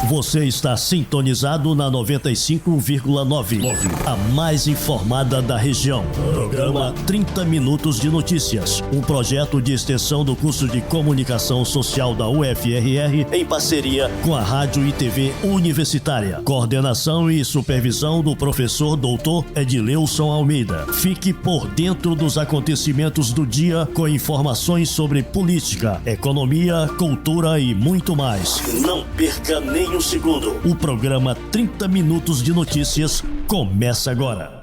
Você está sintonizado na 95,9, a mais informada da região. Programa 30 Minutos de Notícias, um projeto de extensão do curso de Comunicação Social da UFRR em parceria com a Rádio e TV Universitária. Coordenação e supervisão do professor doutor Edileuson Almeida. Fique por dentro dos acontecimentos do dia com informações sobre política, economia, cultura e muito mais. Não perca nem um segundo. O programa 30 Minutos de Notícias começa agora.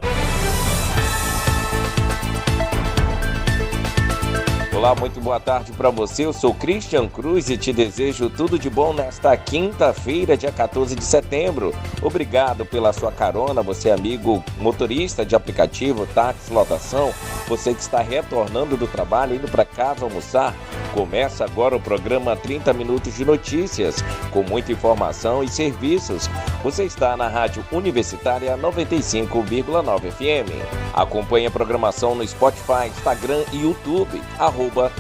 Olá, muito boa tarde para você. Eu sou Christian Cruz e te desejo tudo de bom nesta quinta-feira, dia 14 de setembro. Obrigado pela sua carona, você amigo motorista de aplicativo, táxi, lotação, você que está retornando do trabalho, indo para casa almoçar. Começa agora o programa 30 Minutos de Notícias, com muita informação e serviços. Você está na Rádio Universitária 95,9 FM. Acompanhe a programação no Spotify, Instagram e YouTube,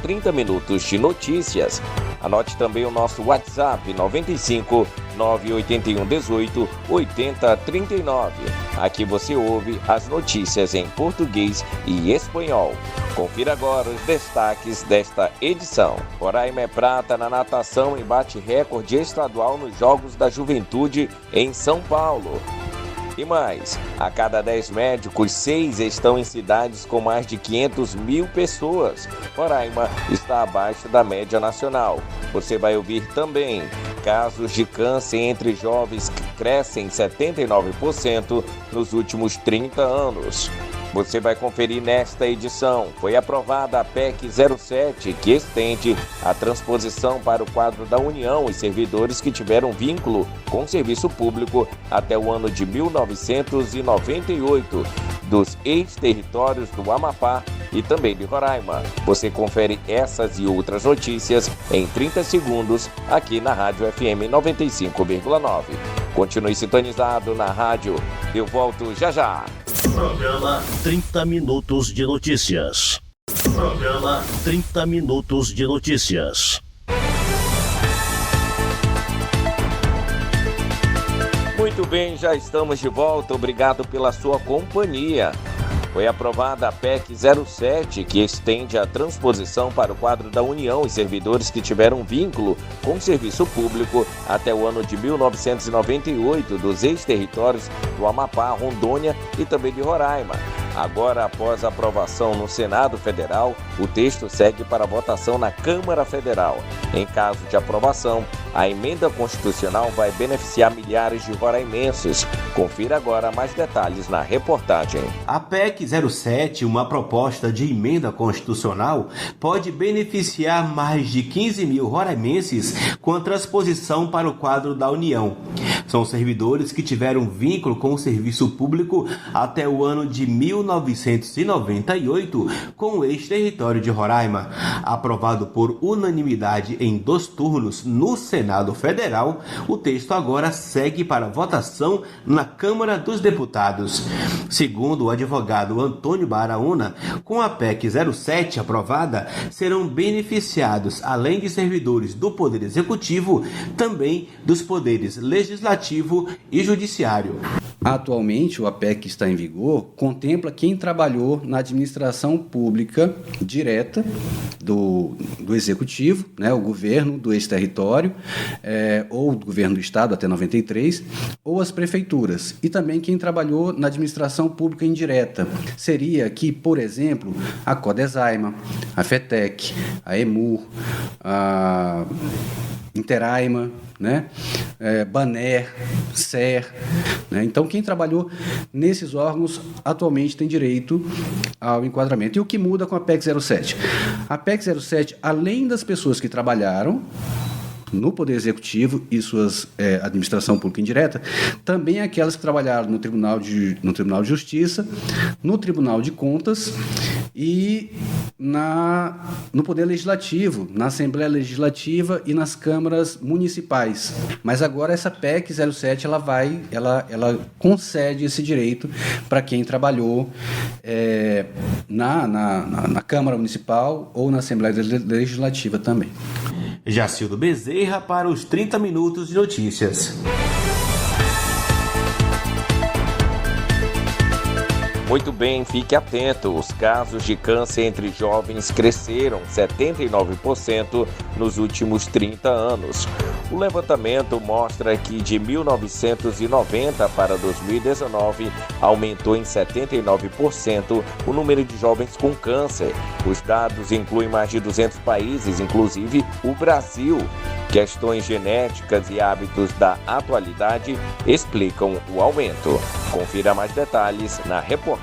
@30 Minutos de Notícias. Anote também o nosso WhatsApp 95 981 18 80 39. Aqui você ouve as notícias em português e espanhol. Confira agora os destaques desta edição. Roraima é prata na natação e bate recorde estadual nos Jogos da Juventude em São Paulo. E mais, a cada 10 médicos, 6 estão em cidades com mais de 500 mil pessoas. Roraima está abaixo da média nacional. Você vai ouvir também casos de câncer entre jovens que crescem 79% nos últimos 30 anos. Você vai conferir nesta edição. Foi aprovada a PEC 07, que estende a transposição para o quadro da União e servidores que tiveram vínculo com o serviço público até o ano de 1998, dos ex-territórios do Amapá e também de Roraima. Você confere essas e outras notícias em 30 segundos aqui na Rádio FM 95,9. Continue sintonizado na rádio. Eu volto já já. Programa 30 Minutos de Notícias. Programa 30 Minutos de Notícias. Muito bem, já estamos de volta. Obrigado pela sua companhia. Foi aprovada a PEC 07, que estende a transposição para o quadro da União e servidores que tiveram vínculo com o serviço público até o ano de 1998, dos ex-territórios do Amapá, Rondônia e também de Roraima. Agora, após a aprovação no Senado Federal, o texto segue para votação na Câmara Federal. Em caso de aprovação, a emenda constitucional vai beneficiar milhares de roraimenses. Confira agora mais detalhes na reportagem. A PEC 07, uma proposta de emenda constitucional, pode beneficiar mais de 15 mil roraimenses com a transposição para o quadro da União. São servidores que tiveram vínculo com o serviço público até o ano de 1998 com o ex-território de Roraima. Aprovado por unanimidade em 2 turnos no Senado Federal, o texto agora segue para votação na Câmara dos Deputados. Segundo o advogado Antônio Baraúna, com a PEC 07 aprovada, serão beneficiados, além de servidores do Poder Executivo, também dos poderes Legislativo e Judiciário. Atualmente, o APEC que está em vigor contempla quem trabalhou na administração pública direta do Executivo, né, o governo do ex-território, ou do governo do Estado até 93, ou as prefeituras, e também quem trabalhou na administração pública indireta. Seria aqui, por exemplo, a Codesaima, a FETEC, a EMUR, a Interaima, né? Baner, SER, né? Então, quem trabalhou nesses órgãos atualmente tem direito ao enquadramento. E o que muda com a PEC 07? A PEC 07, além das pessoas que trabalharam no Poder Executivo e suas administração pública indireta, também aquelas que trabalharam no Tribunal de Justiça, no Tribunal de Contas e no Poder Legislativo, na Assembleia Legislativa e nas câmaras municipais. Mas agora essa PEC 07 ela concede esse direito para quem trabalhou na Câmara Municipal ou na Assembleia Legislativa também. Jacildo Bezerra para os 30 minutos de notícias. Muito bem, fique atento. Os casos de câncer entre jovens cresceram 79% nos últimos 30 anos. O levantamento mostra que de 1990 para 2019 aumentou em 79% o número de jovens com câncer. Os dados incluem mais de 200 países, inclusive o Brasil. Questões genéticas e hábitos da atualidade explicam o aumento. Confira mais detalhes na reportagem.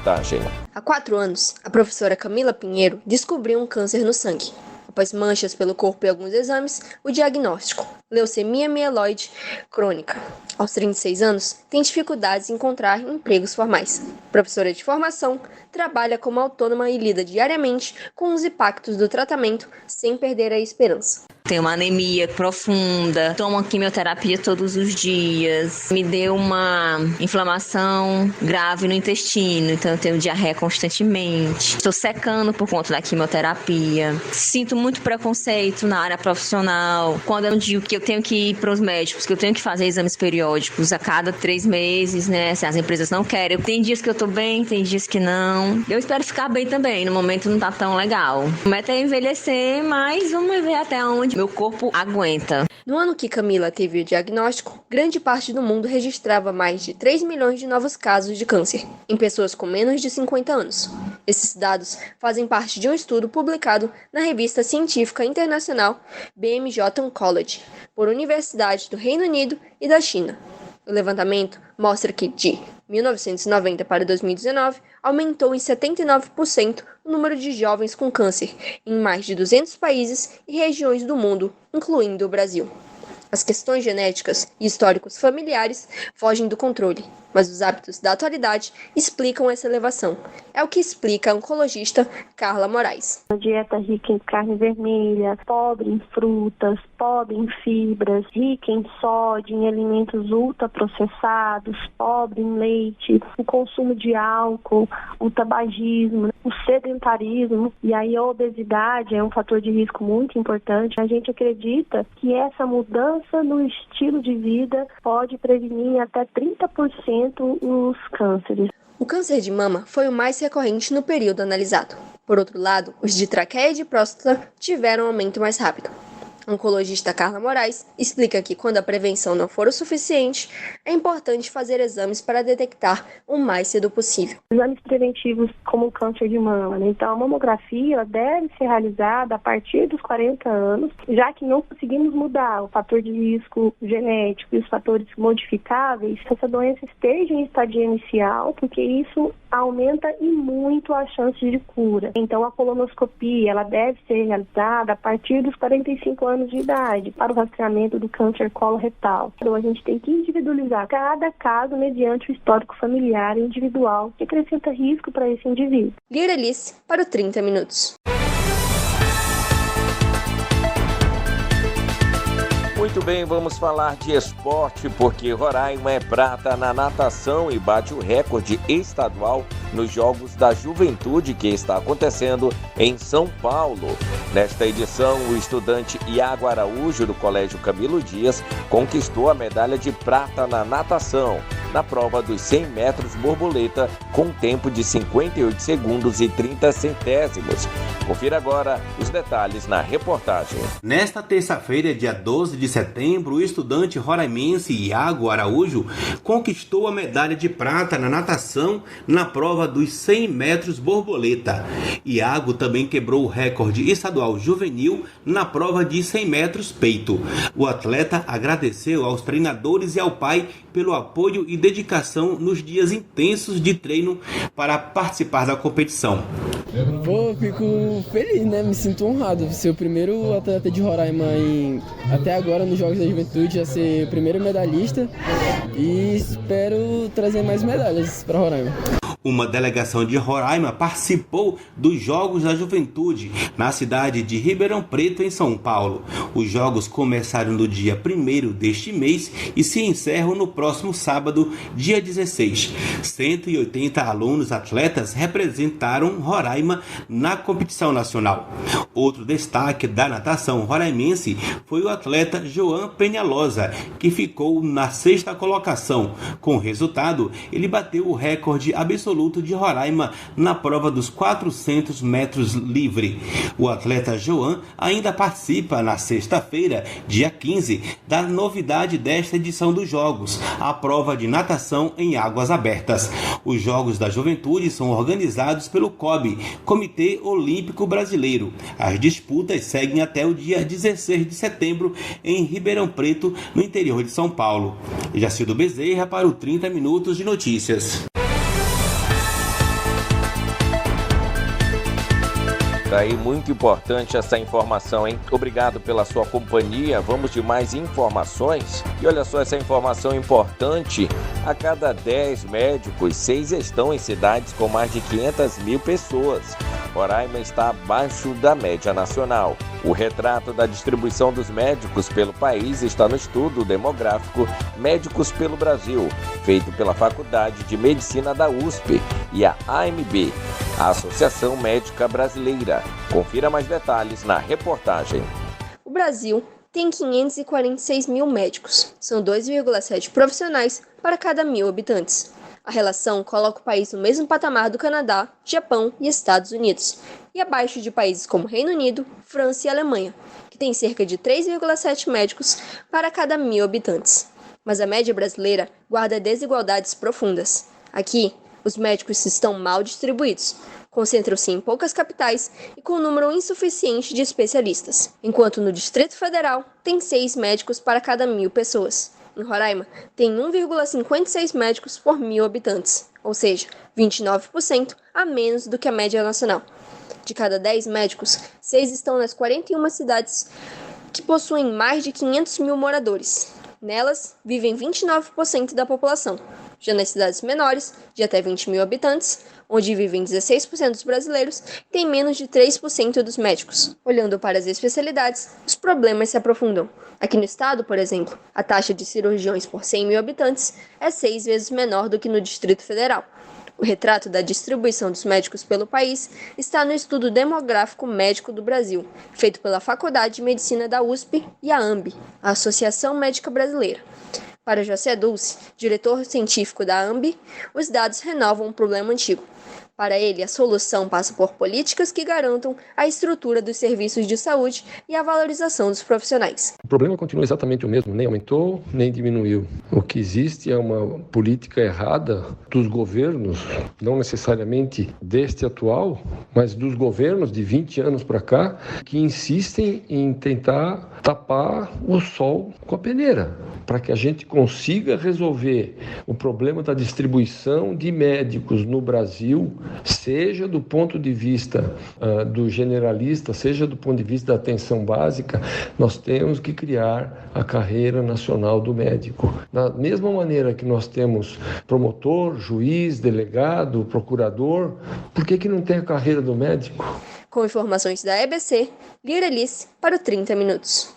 Há 4 anos, a professora Camila Pinheiro descobriu um câncer no sangue. Após manchas pelo corpo e alguns exames, o diagnóstico: leucemia mieloide crônica. Aos 36 anos, tem dificuldades em encontrar empregos formais. Professora de formação, trabalha como autônoma e lida diariamente com os impactos do tratamento sem perder a esperança. Tenho uma anemia profunda, tomo quimioterapia todos os dias, me deu uma inflamação grave no intestino, então eu tenho diarreia constantemente. Estou secando por conta da quimioterapia. Sinto muito preconceito na área profissional. Quando eu digo que eu tenho que ir para os médicos, que eu tenho que fazer exames periódicos a cada 3 meses, né? Se as empresas não querem. Tem dias que eu estou bem, tem dias que não. Eu espero ficar bem também, no momento não está tão legal. A meta é envelhecer, mas vamos ver até onde meu corpo aguenta. No ano que Camila teve o diagnóstico, grande parte do mundo registrava mais de 3 milhões de novos casos de câncer em pessoas com menos de 50 anos. Esses dados fazem parte de um estudo publicado na revista científica internacional BMJ Oncology, por universidades do Reino Unido e da China. O levantamento mostra que, de 1990 para 2019, aumentou em 79% o número de jovens com câncer em mais de 200 países e regiões do mundo, incluindo o Brasil. As questões genéticas e históricos familiares fogem do controle, mas os hábitos da atualidade explicam essa elevação. É o que explica a oncologista Carla Moraes. Uma dieta rica em carne vermelha, pobre em frutas, pobre em fibras, rica em sódio, em alimentos ultraprocessados, pobre em leite, o consumo de álcool, o tabagismo, o sedentarismo e aí a obesidade é um fator de risco muito importante. A gente acredita que essa mudança no estilo de vida pode prevenir até 30% os cânceres. O câncer de mama foi o mais recorrente no período analisado. Por outro lado, os de traqueia e de próstata tiveram um aumento mais rápido. A oncologista Carla Moraes explica que, quando a prevenção não for o suficiente, é importante fazer exames para detectar o mais cedo possível. Exames preventivos como o câncer de mama, né? Então, a mamografia deve ser realizada a partir dos 40 anos, já que não conseguimos mudar o fator de risco genético e os fatores modificáveis, essa doença esteja em estadia inicial, porque isso aumenta e muito a chance de cura. Então, a colonoscopia ela deve ser realizada a partir dos 45 anos de idade para o rastreamento do câncer coloretal. Então, a gente tem que individualizar cada caso mediante o histórico familiar individual que acrescenta risco para esse indivíduo. Lira Alice para o 30 Minutos. Muito bem, vamos falar de esporte, porque Roraima é prata na natação e bate o recorde estadual nos Jogos da Juventude que está acontecendo em São Paulo. Nesta edição, o estudante Iago Araújo, do Colégio Camilo Dias, conquistou a medalha de prata na natação, na prova dos 100 metros borboleta, com tempo de 58 segundos e 30 centésimos. Confira agora os detalhes na reportagem. Nesta terça-feira, dia 12 de setembro, o estudante roraimense Iago Araújo conquistou a medalha de prata na natação na prova dos 100 metros borboleta. Iago também quebrou o recorde estadual juvenil na prova de 100 metros peito. O atleta agradeceu aos treinadores e ao pai pelo apoio e dedicação nos dias intensos de treino para participar da competição. Fico feliz, né? Me sinto honrado de ser o primeiro atleta de Roraima até agora nos Jogos da Juventude, já ser o primeiro medalhista e espero trazer mais medalhas para Roraima. Uma delegação de Roraima participou dos Jogos da Juventude na cidade de Ribeirão Preto, em São Paulo. Os jogos começaram no dia 1º deste mês e se encerram no próximo sábado, dia 16. 180 alunos atletas representaram Roraima na competição nacional. Outro destaque da natação roraimense foi o atleta Joan Penhalosa, que ficou na 6ª colocação. Com o resultado, ele bateu o recorde absoluto de Roraima na prova dos 400 metros livre. O atleta Joan ainda participa na sexta-feira, dia 15, da novidade desta edição dos Jogos, a prova de natação em águas abertas. Os Jogos da Juventude são organizados pelo COB, Comitê Olímpico Brasileiro. As disputas seguem até o dia 16 de setembro em Ribeirão Preto, no interior de São Paulo. Jacildo Bezerra para o 30 Minutos de Notícias. Daí, muito importante essa informação, hein? Obrigado pela sua companhia. Vamos de mais informações. E olha só essa informação importante. A cada 10 médicos, 6 estão em cidades com mais de 500 mil pessoas. Roraima está abaixo da média nacional. O retrato da distribuição dos médicos pelo país está no estudo demográfico Médicos pelo Brasil, feito pela Faculdade de Medicina da USP e a AMB, a Associação Médica Brasileira. Confira mais detalhes na reportagem. O Brasil tem 546 mil médicos. São 2,7 profissionais para cada 1.000 habitantes. A relação coloca o país no mesmo patamar do Canadá, Japão e Estados Unidos, e abaixo de países como Reino Unido, França e Alemanha, que tem cerca de 3,7 médicos para cada 1.000 habitantes. Mas a média brasileira guarda desigualdades profundas. Aqui, os médicos estão mal distribuídos, concentram-se em poucas capitais e com um número insuficiente de especialistas, enquanto no Distrito Federal tem 6 médicos para cada 1.000 pessoas. Em Roraima, tem 1,56 médicos por 1.000 habitantes, ou seja, 29% a menos do que a média nacional. De cada 10 médicos, 6 estão nas 41 cidades que possuem mais de 500 mil moradores. Nelas, vivem 29% da população. Já nas cidades menores, de até 20 mil habitantes, onde vivem 16% dos brasileiros, tem menos de 3% dos médicos. Olhando para as especialidades, os problemas se aprofundam. Aqui no estado, por exemplo, a taxa de cirurgiões por 100 mil habitantes é 6 vezes menor do que no Distrito Federal. O retrato da distribuição dos médicos pelo país está no Estudo Demográfico Médico do Brasil, feito pela Faculdade de Medicina da USP e a AMB, a Associação Médica Brasileira. Para José Dulce, diretor científico da AMB, os dados renovam um problema antigo. Para ele, a solução passa por políticas que garantam a estrutura dos serviços de saúde e a valorização dos profissionais. O problema continua exatamente o mesmo, nem aumentou, nem diminuiu. O que existe é uma política errada dos governos, não necessariamente deste atual, mas dos governos de 20 anos para cá, que insistem em tentar tapar o sol com a peneira, para que a gente consiga resolver o problema da distribuição de médicos no Brasil, seja do ponto de vista do generalista, seja do ponto de vista da atenção básica. Nós temos que criar a carreira nacional do médico. Da mesma maneira que nós temos promotor, juiz, delegado, procurador, por que não tem a carreira do médico? Com informações da EBC, Lira Alice para o 30 Minutos.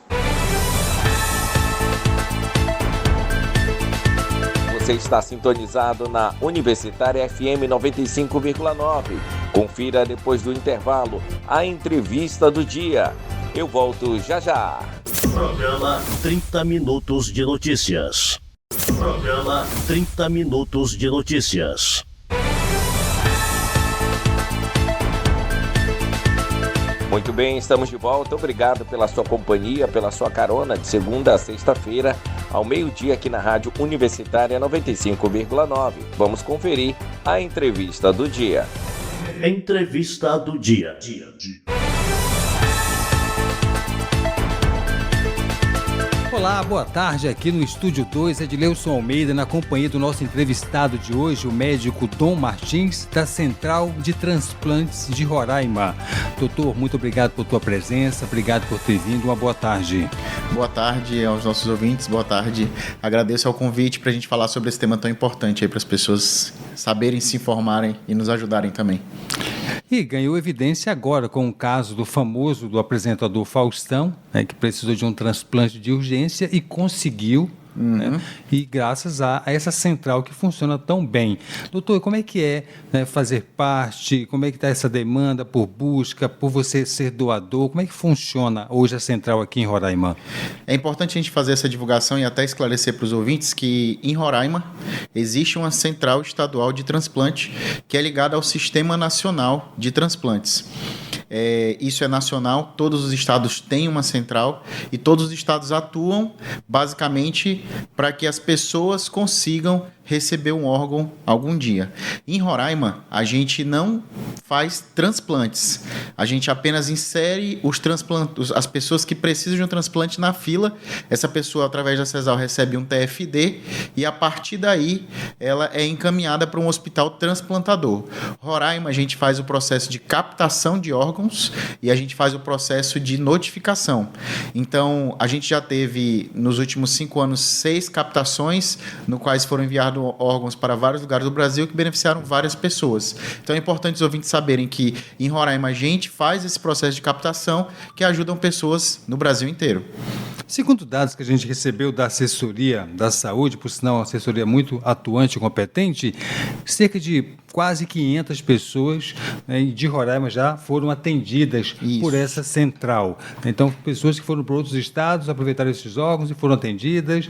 Você está sintonizado na Universitária FM 95,9. Confira depois do intervalo a entrevista do dia. Eu volto já já. Programa 30 Minutos de Notícias. Programa 30 Minutos de Notícias. Muito bem, estamos de volta. Obrigado pela sua companhia, pela sua carona de segunda a sexta-feira, ao meio-dia aqui na Rádio Universitária 95,9. Vamos conferir a entrevista do dia. Entrevista do dia. Olá, boa tarde. Aqui no Estúdio 2, Edileuson Almeida, na companhia do nosso entrevistado de hoje, o médico Dom Martins, da Central de Transplantes de Roraima. Doutor, muito obrigado por tua presença, obrigado por ter vindo, uma boa tarde. Boa tarde aos nossos ouvintes, boa tarde. Agradeço ao convite para a gente falar sobre esse tema tão importante aí para as pessoas saberem, se informarem e nos ajudarem também. E ganhou evidência agora com o caso do apresentador Faustão, né, que precisou de um transplante de urgência e conseguiu, né, e graças a essa central que funciona tão bem. Doutor, como é que é, né, fazer parte, como é que está essa demanda por busca, por você ser doador, como é que funciona hoje a central aqui em Roraima? É importante a gente fazer essa divulgação e até esclarecer para os ouvintes que em Roraima existe uma central estadual de transplante que é ligada ao Sistema Nacional de Transplantes. Isso é nacional, todos os estados têm uma central e todos os estados atuam basicamente para que as pessoas consigam receber um órgão algum dia. Em Roraima, a gente não faz transplantes. A gente apenas insere as pessoas que precisam de um transplante na fila. Essa pessoa, através da CESAL, recebe um TFD e, a partir daí, ela é encaminhada para um hospital transplantador. Roraima, a gente faz o processo de captação de órgãos e a gente faz o processo de notificação. Então, a gente já teve, nos últimos 5 anos, 6 captações, no quais foram enviados órgãos para vários lugares do Brasil que beneficiaram várias pessoas. Então é importante os ouvintes saberem que em Roraima a gente faz esse processo de captação que ajudam pessoas no Brasil inteiro. Segundo dados que a gente recebeu da assessoria da saúde, por sinal uma assessoria muito atuante e competente, cerca de quase 500 pessoas, né, de Roraima já foram atendidas por essa central. Então, pessoas que foram para outros estados, aproveitaram esses órgãos e foram atendidas.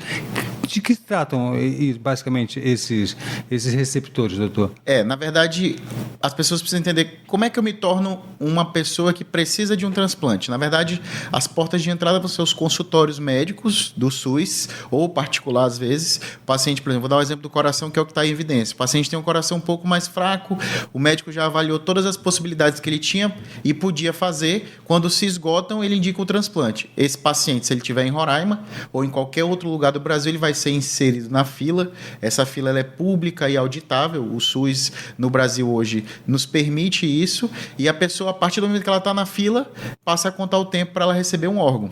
De que se tratam, basicamente, esses receptores, doutor? Na verdade, as pessoas precisam entender como é que eu me torno uma pessoa que precisa de um transplante. Na verdade, as portas de entrada vão ser os consultórios médicos do SUS, ou particular, às vezes. O paciente, por exemplo, vou dar o exemplo do coração, que é o que está em evidência. O paciente tem um coração um pouco mais fraco, o médico já avaliou todas as possibilidades que ele tinha e podia fazer. Quando se esgotam, ele indica o transplante. Esse paciente, se ele estiver em Roraima ou em qualquer outro lugar do Brasil, ele vai ser inserido na fila. Essa fila ela é pública e auditável. O SUS no Brasil hoje nos permite isso e a pessoa, a partir do momento que ela está na fila, passa a contar o tempo para ela receber um órgão.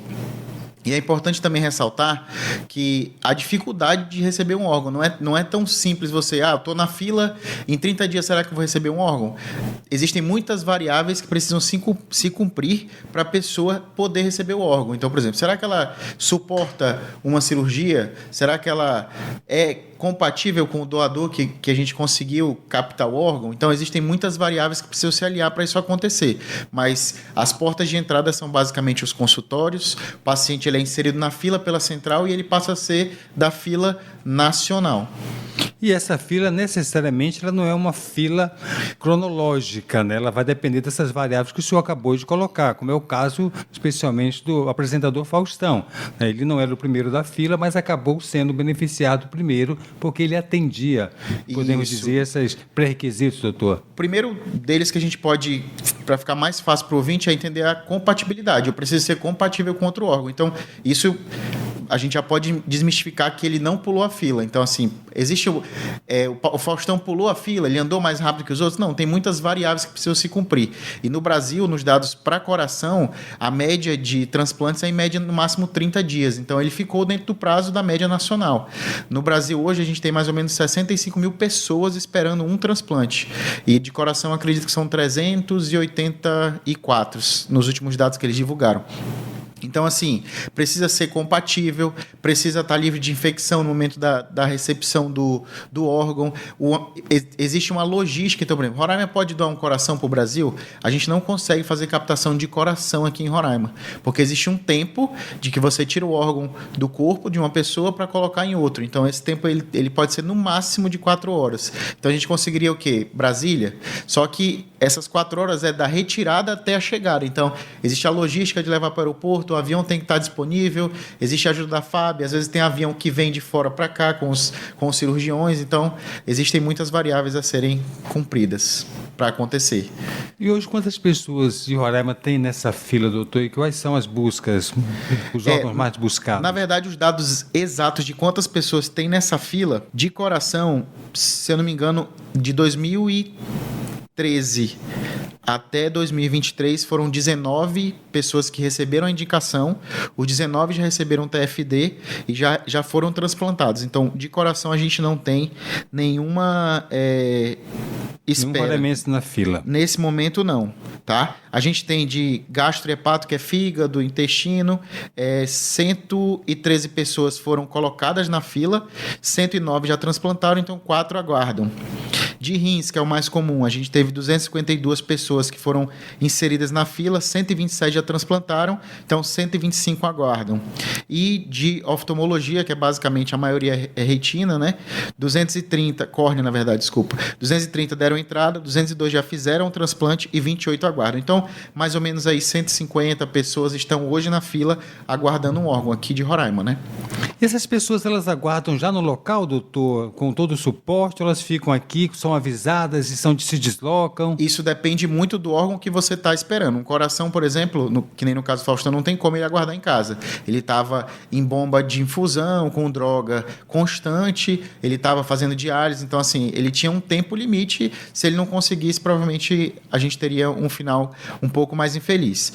E é importante também ressaltar que a dificuldade de receber um órgão não é tão simples você, eu estou na fila, em 30 dias será que eu vou receber um órgão? Existem muitas variáveis que precisam se cumprir para a pessoa poder receber o órgão. Então, por exemplo, será que ela suporta uma cirurgia? Será que ela é compatível com o doador que a gente conseguiu captar o órgão? Então, existem muitas variáveis que precisam se aliar para isso acontecer. Mas as portas de entrada são basicamente os consultórios, o paciente ele é inserido na fila pela central e ele passa a ser da fila nacional. E essa fila, necessariamente, ela não é uma fila cronológica, né? Ela vai depender dessas variáveis que o senhor acabou de colocar, como é o caso, especialmente, do apresentador Faustão. Ele não era o primeiro da fila, mas acabou sendo beneficiado primeiro, porque ele atendia, podemos dizer, esses pré-requisitos, doutor. O primeiro deles que a gente pode, para ficar mais fácil para o ouvinte, é entender a compatibilidade. Eu preciso ser compatível com outro órgão. Então, isso a gente já pode desmistificar que ele não pulou a fila. Então, assim, existe o Faustão pulou a fila, ele andou mais rápido que os outros? Não, tem muitas variáveis que precisam se cumprir. E no Brasil, nos dados para coração, a média de transplantes é em média no máximo 30 dias. Então, ele ficou dentro do prazo da média nacional. No Brasil, hoje, a gente tem mais ou menos 65 mil pessoas esperando um transplante. E de coração, acredito que são 384 nos últimos dados que eles divulgaram. Então, assim, precisa ser compatível, precisa estar livre de infecção no momento da recepção do órgão. Existe uma logística. Então, por exemplo, Roraima pode doar um coração para o Brasil? A gente não consegue fazer captação de coração aqui em Roraima, porque existe um tempo de que você tira o órgão do corpo de uma pessoa para colocar em outro. Então, esse tempo ele pode ser no máximo de 4 horas. Então, a gente conseguiria o quê? Brasília? Só que essas 4 horas é da retirada até a chegada. Então, existe a logística de levar para o aeroporto, o avião tem que estar disponível, existe a ajuda da FAB, às vezes tem avião que vem de fora para cá com os cirurgiões. Então, existem muitas variáveis a serem cumpridas acontecer. E hoje, quantas pessoas de Roraima tem nessa fila, doutor? E quais são as buscas, os órgãos mais buscados? Na verdade, os dados exatos de quantas pessoas tem nessa fila, de coração, se eu não me engano, de 2013 até 2023 foram 19 pessoas que receberam a indicação, os 19 já receberam TFD e já foram transplantados. Então, de coração, a gente não tem nenhuma espera. Nenhum elemento na fila. Nesse momento, não. Tá? A gente tem de gastrohepato, que é fígado, intestino, 113 pessoas foram colocadas na fila, 109 já transplantaram, então 4 aguardam. De rins, que é o mais comum, a gente teve 252 pessoas que foram inseridas na fila, 127 já transplantaram, então 125 aguardam. E de oftalmologia, que é basicamente a maioria é retina, né? 230, córnea na verdade, desculpa, 230 deram entrada, 202 já fizeram o transplante e 28 aguardam. Então, mais ou menos aí 150 pessoas estão hoje na fila aguardando um órgão aqui de Roraima, né? E essas pessoas, elas aguardam já no local, doutor, com todo o suporte, ou elas ficam aqui, são avisadas e se deslocam? Isso depende muito do órgão que você está esperando. Um coração, por exemplo, que nem no caso do Faustão, não tem como ele aguardar em casa. Ele estava em bomba de infusão, com droga constante, ele estava fazendo diálise, então assim, ele tinha um tempo limite. Se ele não conseguisse, provavelmente a gente teria um final um pouco mais infeliz.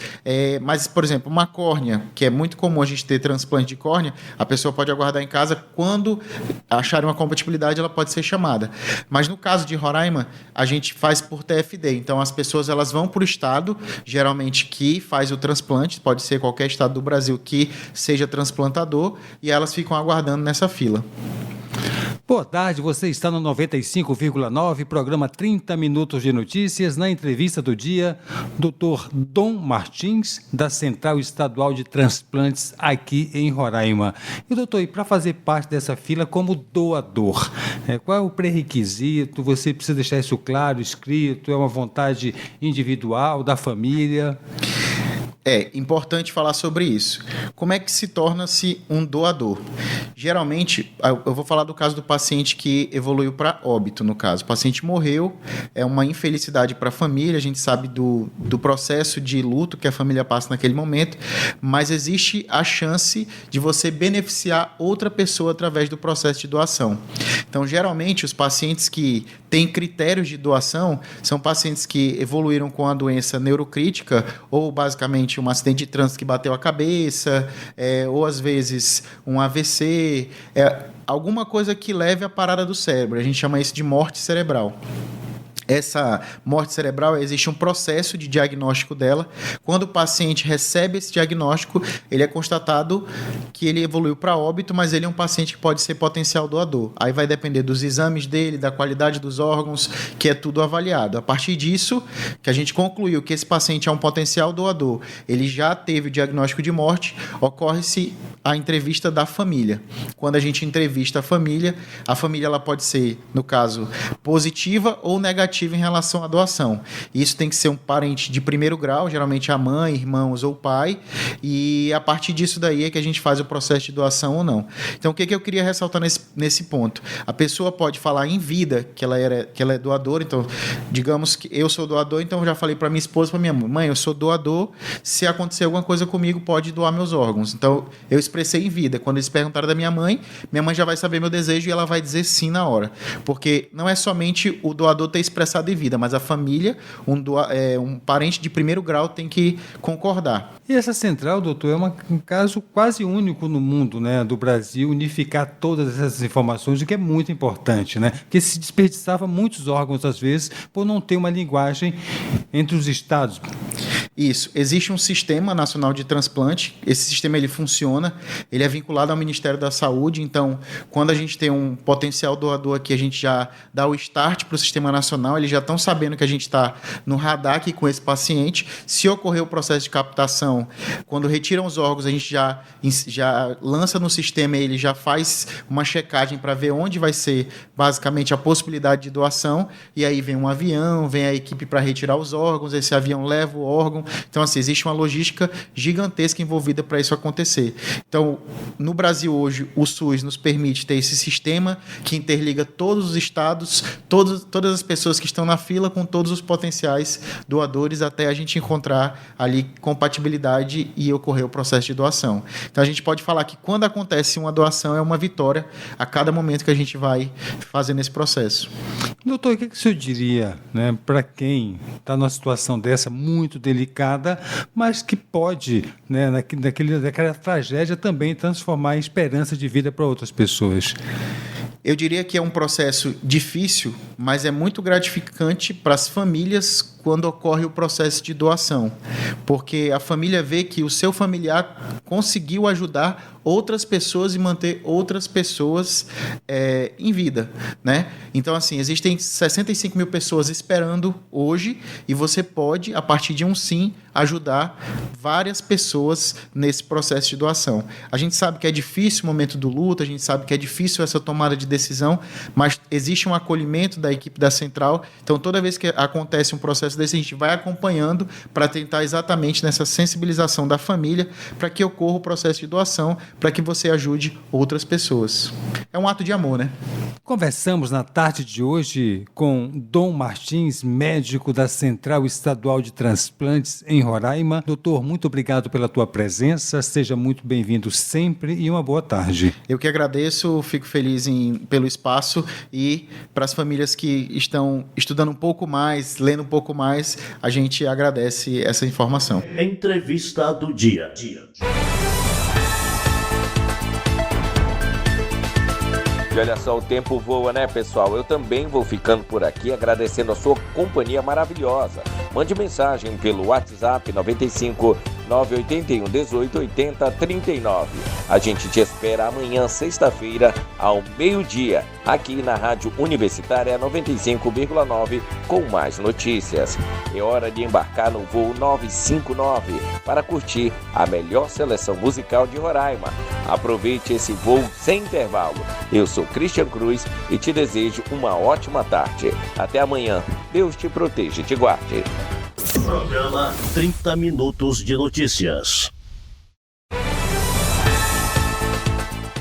Mas, por exemplo, uma córnea, que é muito comum a gente ter transplante de córnea, a pessoa pode aguardar em casa, quando acharem uma compatibilidade, ela pode ser chamada. Mas no caso de Roraima, a gente faz por TFD, então as pessoas elas vão para o estado, geralmente que faz o transplante, pode ser qualquer estado do Brasil que seja transplantador, e elas ficam aguardando nessa fila. Boa tarde, você está no 95,9, programa 30 Minutos de Notícias. Na entrevista do dia, Dr. Dom Martins, da Central Estadual de Transplantes aqui em Roraima. E doutor, e para fazer parte dessa fila como doador, qual é o pré-requisito? Você precisa deixar isso claro, escrito? É uma vontade individual, da família? É importante falar sobre isso. Como é que se torna-se um doador? Geralmente, eu vou falar do caso do paciente que evoluiu para óbito, no caso. O paciente morreu, é uma infelicidade para a família, a gente sabe do processo de luto que a família passa naquele momento, mas existe a chance de você beneficiar outra pessoa através do processo de doação. Então, geralmente, os pacientes que têm critérios de doação são pacientes que evoluíram com a doença neurocrítica ou, basicamente, um acidente de trânsito que bateu a cabeça, ou às vezes um AVC, alguma coisa que leve à parada do cérebro. A gente chama isso de morte cerebral. Essa morte cerebral, existe um processo de diagnóstico dela. Quando o paciente recebe esse diagnóstico, ele é constatado que ele evoluiu para óbito, mas ele é um paciente que pode ser potencial doador. Aí vai depender dos exames dele, da qualidade dos órgãos, que é tudo avaliado. A partir disso, que a gente concluiu que esse paciente é um potencial doador, ele já teve o diagnóstico de morte, ocorre-se a entrevista da família. Quando a gente entrevista a família ela pode ser, no caso, positiva ou negativa em relação à doação. Isso tem que ser um parente de primeiro grau, geralmente a mãe, irmãos ou pai, e a partir disso daí é que a gente faz o processo de doação ou não. Então, o que eu queria ressaltar nesse ponto? A pessoa pode falar em vida que ela é doadora, então, digamos que eu sou doador, então eu já falei para minha esposa, para minha mãe, eu sou doador, se acontecer alguma coisa comigo, pode doar meus órgãos. Então, eu expressei em vida. Quando eles perguntaram da minha mãe já vai saber meu desejo e ela vai dizer sim na hora. Porque não é somente o doador ter expressado em vida, mas a família, um parente de primeiro grau tem que concordar. E essa central, doutor, é um caso quase único no mundo, né, do Brasil, unificar todas essas informações, o que é muito importante, né? Porque se desperdiçava muitos órgãos, às vezes, por não ter uma linguagem entre os estados. Isso. Existe um Sistema Nacional de Transplante. Esse sistema ele funciona, ele é vinculado ao Ministério da Saúde, então, quando a gente tem um potencial doador aqui, a gente já dá o start para o Sistema Nacional, eles já estão sabendo que a gente está no radar aqui com esse paciente. Se ocorrer o processo de captação, quando retiram os órgãos, a gente já lança no sistema, ele já faz uma checagem para ver onde vai ser, basicamente, a possibilidade de doação, e aí vem um avião, vem a equipe para retirar os órgãos, esse avião leva o órgão, Então, assim, existe uma logística gigantesca envolvida para isso acontecer. Então, no Brasil hoje, o SUS nos permite ter esse sistema que interliga todos os estados, todas as pessoas que estão na fila com todos os potenciais doadores até a gente encontrar ali compatibilidade e ocorrer o processo de doação. Então, a gente pode falar que quando acontece uma doação é uma vitória a cada momento que a gente vai fazendo esse processo. Doutor, o que o senhor diria, né, para quem está numa situação dessa muito delicada, mas que pode, né, daquela tragédia também transformar em esperança de vida para outras pessoas? Eu diria que é um processo difícil, mas é muito gratificante para as famílias quando ocorre o processo de doação, porque a família vê que o seu familiar conseguiu ajudar outras pessoas e manter outras pessoas em vida, né? Então, assim, existem 65 mil pessoas esperando hoje e você pode, a partir de um sim, ajudar várias pessoas nesse processo de doação. A gente sabe que é difícil o momento do luto, a gente sabe que é difícil essa tomada de decisão, mas existe um acolhimento da equipe da Central, então toda vez que acontece um processo desse, a gente vai acompanhando para tentar exatamente nessa sensibilização da família para que ocorra o processo de doação, para que você ajude outras pessoas. É um ato de amor, né? Conversamos na tarde de hoje com Dom Martins, médico da Central Estadual de Transplantes em Roraima. Doutor, muito obrigado pela tua presença, seja muito bem-vindo sempre e uma boa tarde. Eu que agradeço, fico feliz pelo espaço e para as famílias que estão estudando um pouco mais, lendo um pouco mais, a gente agradece essa informação. Entrevista do dia. E olha só, o tempo voa, né, pessoal? Eu também vou ficando por aqui, agradecendo a sua companhia maravilhosa. Mande mensagem pelo WhatsApp 95 981 18 80 39. A gente te espera amanhã, sexta-feira, ao meio-dia, aqui na Rádio Universitária 95,9, com mais notícias. É hora de embarcar no voo 959 para curtir a melhor seleção musical de Roraima. Aproveite esse voo sem intervalo. Eu sou Christian Cruz e te desejo uma ótima tarde. Até amanhã. Deus te proteja e te guarde. Programa 30 Minutos de Notícias.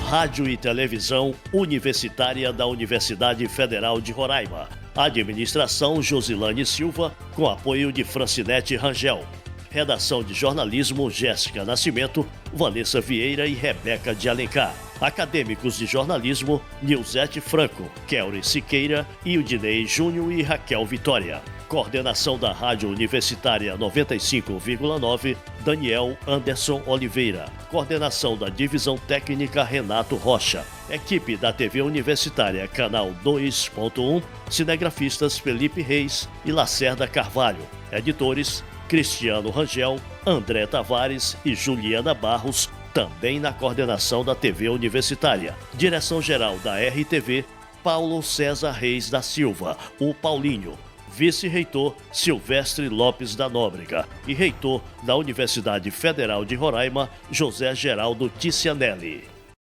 Rádio e Televisão Universitária da Universidade Federal de Roraima. Administração Josilane Silva, com apoio de Francinete Rangel. Redação de jornalismo Jéssica Nascimento, Vanessa Vieira e Rebeca de Alencar. Acadêmicos de jornalismo Nilzete Franco, Kelry Siqueira, Ildinei Júnior e Raquel Vitória. Coordenação da Rádio Universitária 95,9, Daniel Anderson Oliveira. Coordenação da Divisão Técnica Renato Rocha. Equipe da TV Universitária Canal 2.1, cinegrafistas Felipe Reis e Lacerda Carvalho. Editores Cristiano Rangel, André Tavares e Juliana Barros, também na coordenação da TV Universitária. Direção-geral da RTV, Paulo César Reis da Silva, o Paulinho. Vice-reitor Silvestre Lopes da Nóbrega e reitor da Universidade Federal de Roraima, José Geraldo Ticianelli.